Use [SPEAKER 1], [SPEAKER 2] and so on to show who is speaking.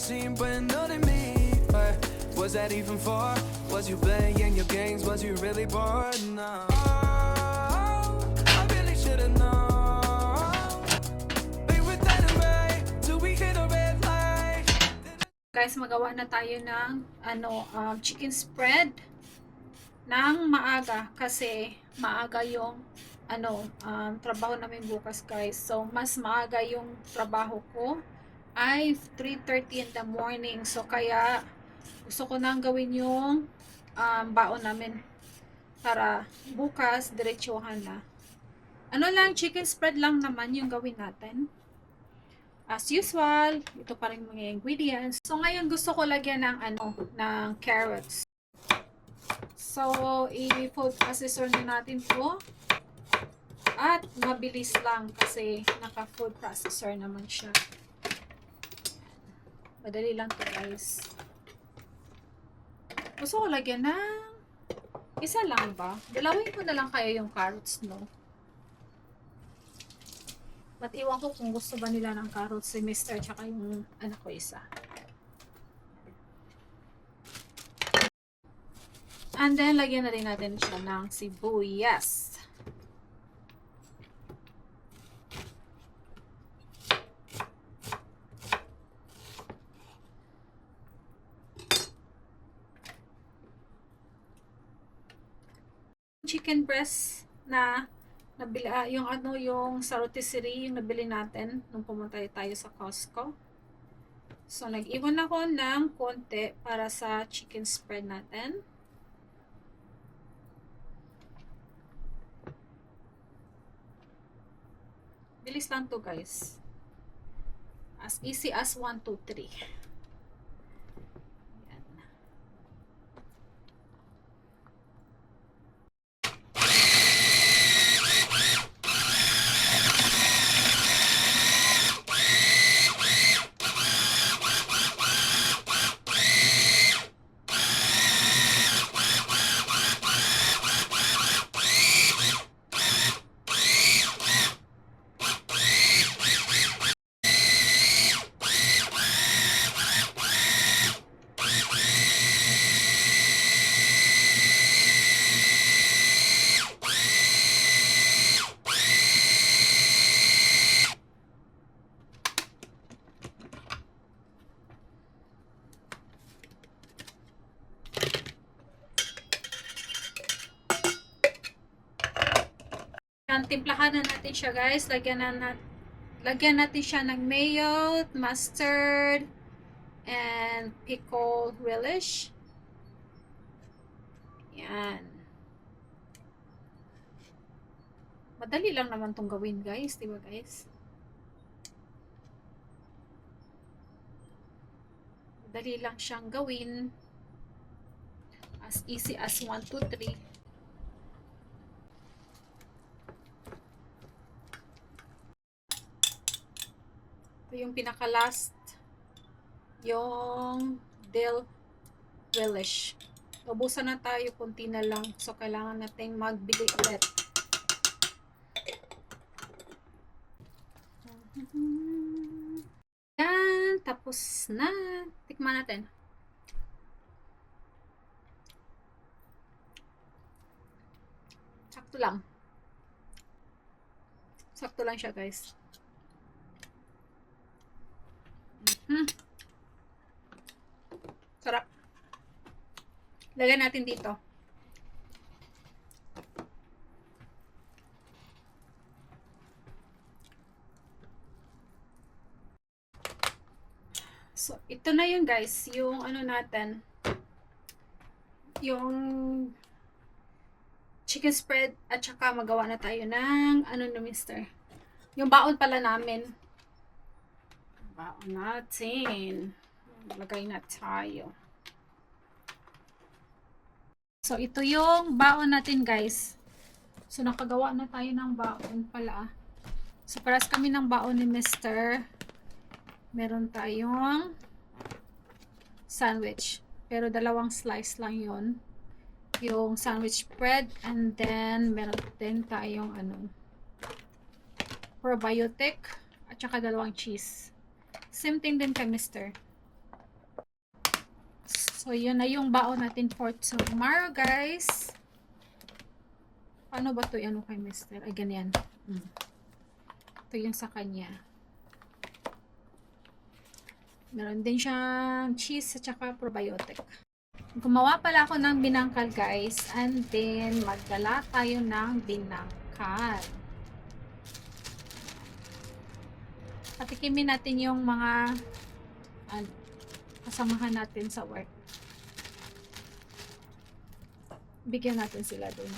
[SPEAKER 1] seem brand new to me. But was that even for? Was you playing your games? Was you really bored? No. I really should've known. We were that away till we hit a red light.
[SPEAKER 2] Guys, magawa na tayo ng chicken spread ng maaga kasi maaga yung trabaho namin bukas, guys. So mas maaga yung trabaho ko ay 3:30 in the morning. So kaya gusto ko nang gawin yung baon namin para bukas diretsuhan na. Ano lang, chicken spread lang naman yung gawin natin. As usual, ito pa rin mga ingredients. So ngayon gusto ko lagyan ng carrots. So i-food processor na natin to. At mabilis lang kasi naka-food processor naman siya. Madali lang to, guys. Gusto ko lagyan ng isa lang ba? Dalawin ko na lang kaya yung carrots, no? But iwan ko kung gusto ba nila ng carrots si Mr. tsaka yung anak ko isa. And then, lagyan na rin natin siya ng sibuyas. Chicken breast na nabili, yung sa rotisserie yung nabili natin nung pumunta tayo sa Costco. So nag-iwan ako ng konti para sa chicken spread natin. Bilis lang to, guys. As easy as 1, 2, 3. Timplahan na natin siya, guys. Lagyan natin siya ng mayo, mustard, and pickled relish. Yan. Madali lang naman tong gawin, guys. Diba, guys? Madali lang siyang gawin. As easy as 1, 2, 3. Yung pinaka-last, yung dill relish. Ubusan na tayo, kunti na lang. So, kailangan nating magbili ulit. Yan, tapos na. Tikman natin. Sakto lang. Sakto lang siya, guys. Sarap. Lagyan natin dito. So, ito na yun, guys. Yung natin. Yung chicken spread at saka magawa na tayo ng na, mister. Yung baon pala namin. Baon natin. Lagay na tayo. So, ito yung baon natin, guys. So, nakagawa na tayo ng baon pala. So, paras kami ng baon ni Mr. Meron tayong sandwich. Pero dalawang slice lang yon, yung sandwich bread. And then, meron din tayong probiotic. At saka dalawang cheese. Same thing din kay Mr. So, yun na yung baon natin for tomorrow, guys. Paano ba to? Ano kay Mr.? Ay, ganyan. Ito yung sa kanya. Meron din siyang cheese at saka probiotic. Gumawa pala ako ng binangkal, guys. And then, magdala tayo ng binangkal. Patikimin natin yung mga kasamahan natin sa work. Bigyan natin sila dun.